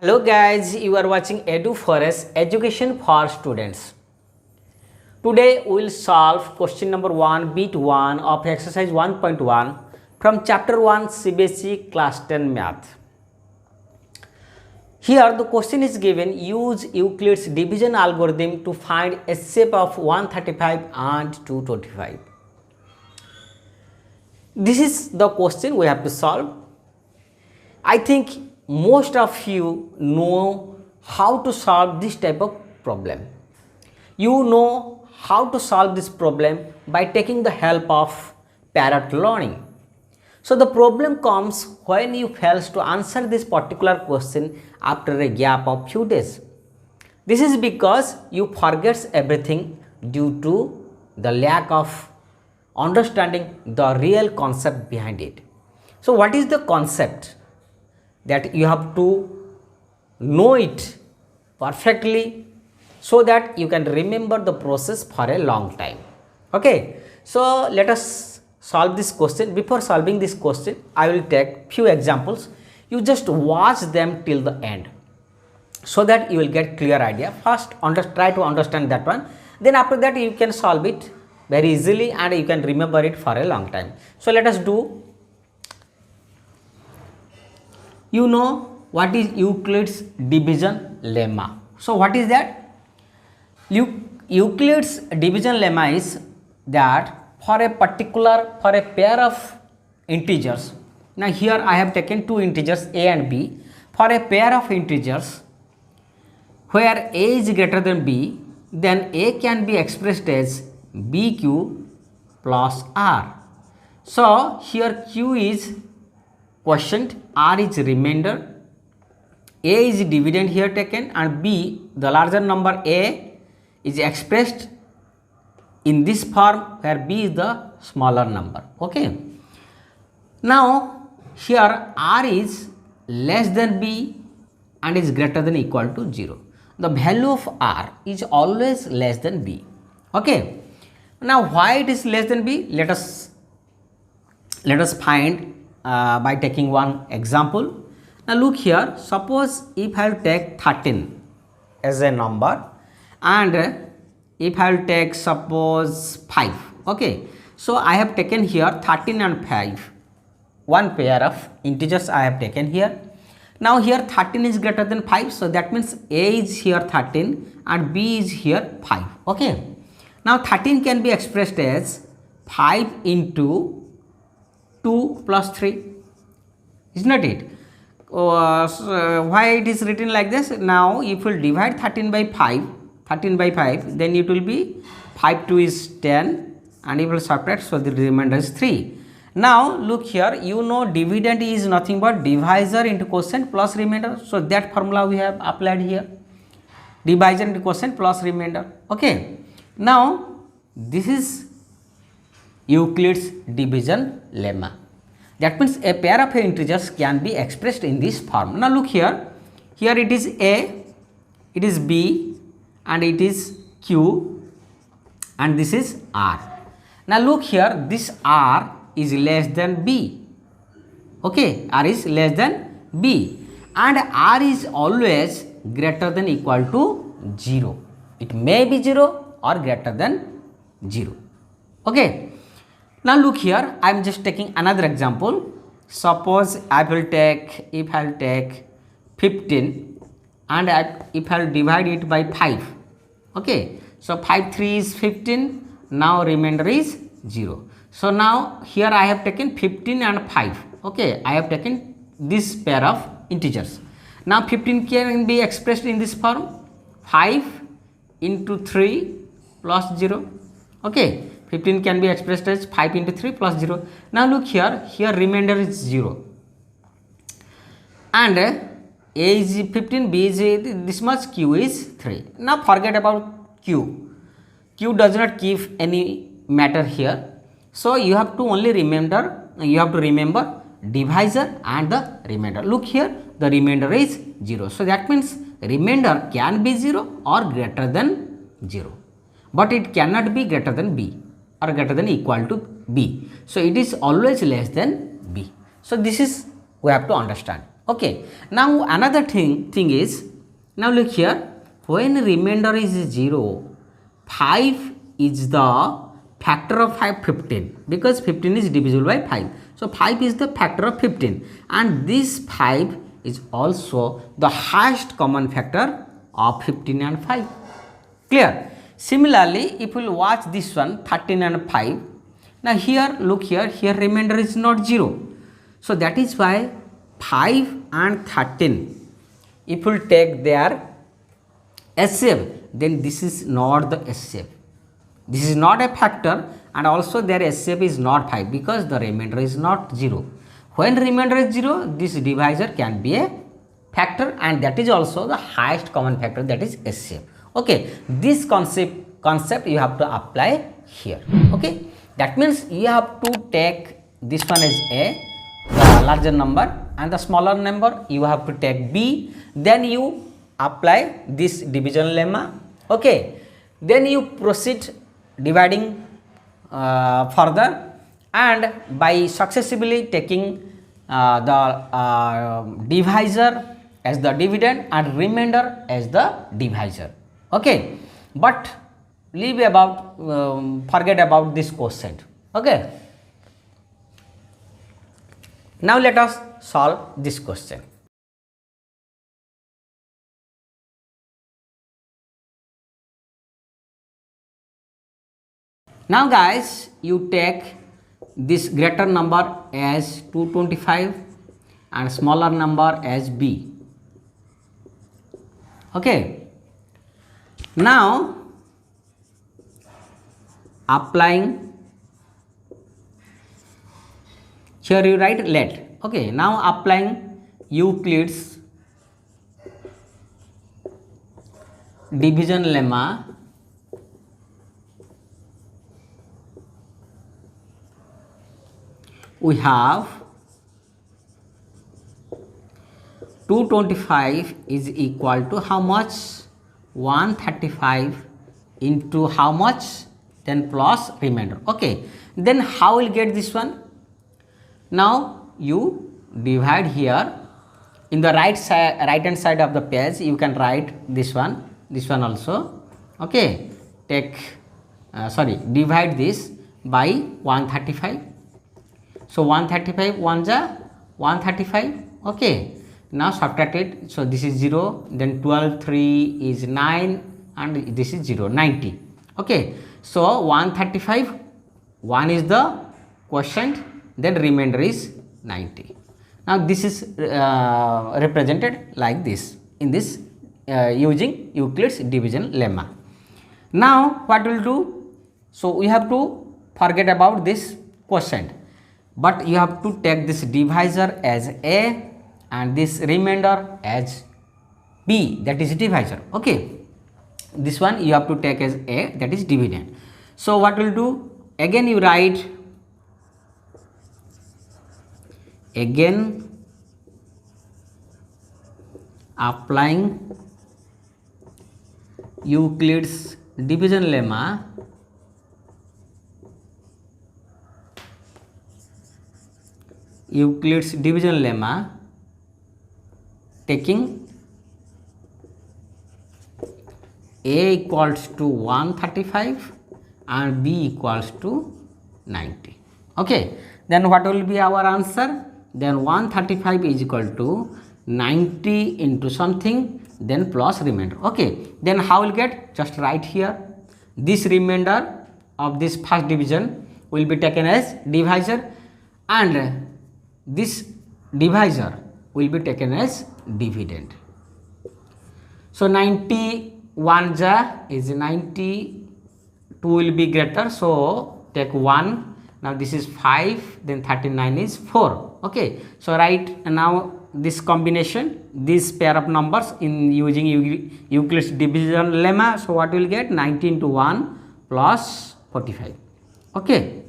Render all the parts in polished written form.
Hello guys, you are watching Edu Forest Education for Students. Today we will solve question number 1 bit 1 of exercise 1.1 from chapter 1 CBSE class 10 math. Here the question is given, use Euclid's division algorithm to find HCF of 135 and 225. This is the question we have to solve. I think most of you know how to solve this type of problem. You know how to solve this problem by taking the help of parrot learning. So the problem comes when you fail to answer this particular question after a gap of few days. This is because you forget everything due to the lack of understanding the real concept behind it. So what is the concept? That you have to know it perfectly so that you can remember the process for a long time. Okay, so let us solve this question. Before solving this question, I will take few examples. You just watch them till the end so that you will get clear idea. First try to understand that one, then after that you can solve it very easily and you can remember it for a long time. So let us do. You know what is Euclid's division lemma. So what is that? Euclid's division lemma is that for a pair of integers. Now here I have taken two integers a and b. For a pair of integers where a is greater than b, then a can be expressed as bq plus r. So here q is quotient, r is remainder, a is dividend here taken, and b, the larger number a, is expressed in this form where b is the smaller number. Okay. Now here r is less than b and is greater than equal to 0. The value of r is always less than b. Okay. Now why it is less than b? Let us find by taking one example. Now look here, suppose if I will take 13 as a number and if I will take suppose 5. Okay, so I have taken here 13 and 5, one pair of integers I have taken here. Now here 13 is greater than 5, so that means a is here 13 and b is here 5. Okay, now 13 can be expressed as 5 into 2 plus 3, is not it? So why it is written like this? Now if we divide 13 by 5, then it will be 5 2 is 10 and it will subtract, so the remainder is 3. Now look here, you know dividend is nothing but divisor into quotient plus remainder, so that formula we have applied here, divisor into quotient plus remainder. Okay, now this is Euclid's division lemma. That means a pair of integers can be expressed in this form. Now look here, it is a, it is b and it is q and this is r. Now look here, this r is less than b. Okay, r is less than b and r is always greater than equal to 0. It may be 0 or greater than 0. Okay. Now look here, I am just taking another example. Suppose I will take, if I will take 15 and if I will divide it by 5. Okay, so 5 3 is 15, now remainder is 0. So now here I have taken 15 and 5. Okay, I have taken this pair of integers. Now 15 can be expressed in this form, 5 into 3 plus 0. Okay, 15 can be expressed as 5 into 3 plus 0. Now look here, remainder is 0 and a is 15, b is this much, q is 3. Now forget about q does not give any matter here, so you have to only remember divisor and the remainder. Look here, the remainder is 0, so that means remainder can be 0 or greater than 0, but it cannot be greater than b or greater than equal to b. So it is always less than b. So this is we have to understand. Okay, now another thing is, now look here, when remainder is 0, 5 is the factor of 15 because 15 is divisible by 5. So 5 is the factor of 15 and this 5 is also the highest common factor of 15 and 5. Clear? Similarly, if we will watch this one 13 and 5, now here look here, here remainder is not 0. So that is why 5 and 13, if we will take their HCF, then this is not the HCF. This is not a factor and also their HCF is not 5 because the remainder is not 0. When remainder is 0, this divisor can be a factor and that is also the highest common factor, that is HCF. Okay, this concept you have to apply here. Okay, that means you have to take this one as A, the larger number, and the smaller number you have to take B. Then you apply this division lemma. Okay, then you proceed dividing further and by successively taking the divisor as the dividend and remainder as the divisor. Okay, but leave about forget about this quotient. Okay, now let us solve this question. Now guys, you take this greater number as 225 and smaller number as B. Okay, now applying, here you write let. Okay, now applying Euclid's division lemma, we have 225 is equal to how much? 135 into how much? Then plus remainder. Okay, then how will get this one? Now you divide here in the right hand side of the page, you can write this one also. Okay, take divide this by 135. So 135 1 ja 135. Okay, now subtract it. So this is 0, then 12 3 is 9 and this is 0, 90. Okay, so 135, 1 is the quotient, then remainder is 90. Now this is represented like this in this using Euclid's division lemma. Now what we'll do? So we have to forget about this quotient, but you have to take this divisor as A and this remainder as B, that is divisor. Okay, this one you have to take as A, that is dividend. So what we'll do? Again you write applying Euclid's division lemma, taking A equals to 135 and B equals to 90. Okay, then what will be our answer? Then 135 is equal to 90 into something, then plus remainder. Okay, then how will get? Just write here, this remainder of this first division will be taken as divisor and this divisor will be taken as dividend. So 91 ja is 90, 2 will be greater, so take 1. Now this is 5, then 39 is 4. Okay, so write now this combination, this pair of numbers in using Euclid's division lemma. So what will get? 90 into 1 plus 45. Okay,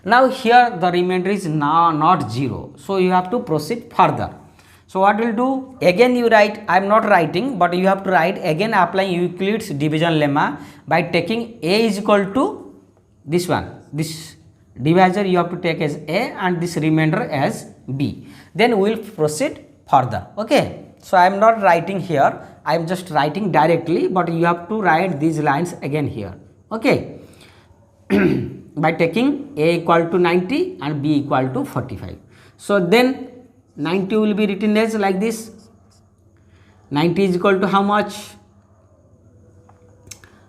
now here the remainder is now not 0, so you have to proceed further. So what will do? Again you write, I am not writing, but you have to write again applying Euclid's division lemma by taking A is equal to this one, this divisor you have to take as A and this remainder as B. Then we will proceed further. Okay. So I am not writing here, I am just writing directly, but you have to write these lines again here. Okay. By taking A equal to 90 and B equal to 45. So then 90 will be written as like this. 90 is equal to how much?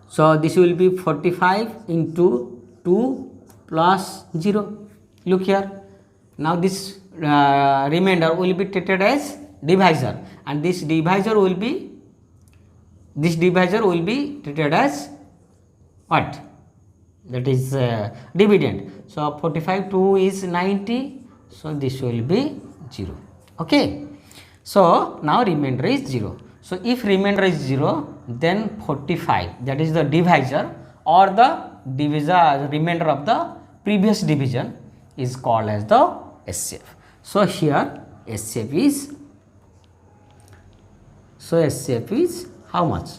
So this will be 45 into 2 plus 0. Look here. Now this remainder will be treated as divisor, and this divisor will be treated as what? That is dividend. So 45 2 is 90. So this will be 0. Okay. So now remainder is 0. So if remainder is 0, then 45, that is the divisor or the remainder of the previous division, is called as the HCF. So here HCF is how much?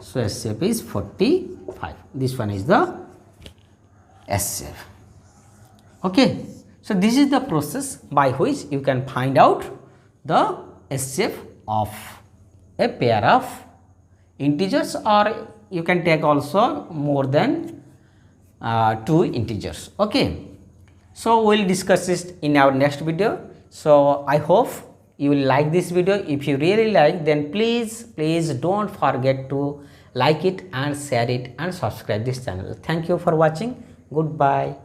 So HCF is 45. This one is the HCF. Okay. So this is the process by which you can find out the HCF of a pair of integers, or you can take also more than 2 integers. Okay. So we will discuss this in our next video. So I hope you will like this video. If you really like, then please don't forget to like it and share it and subscribe this channel. Thank you for watching. Goodbye.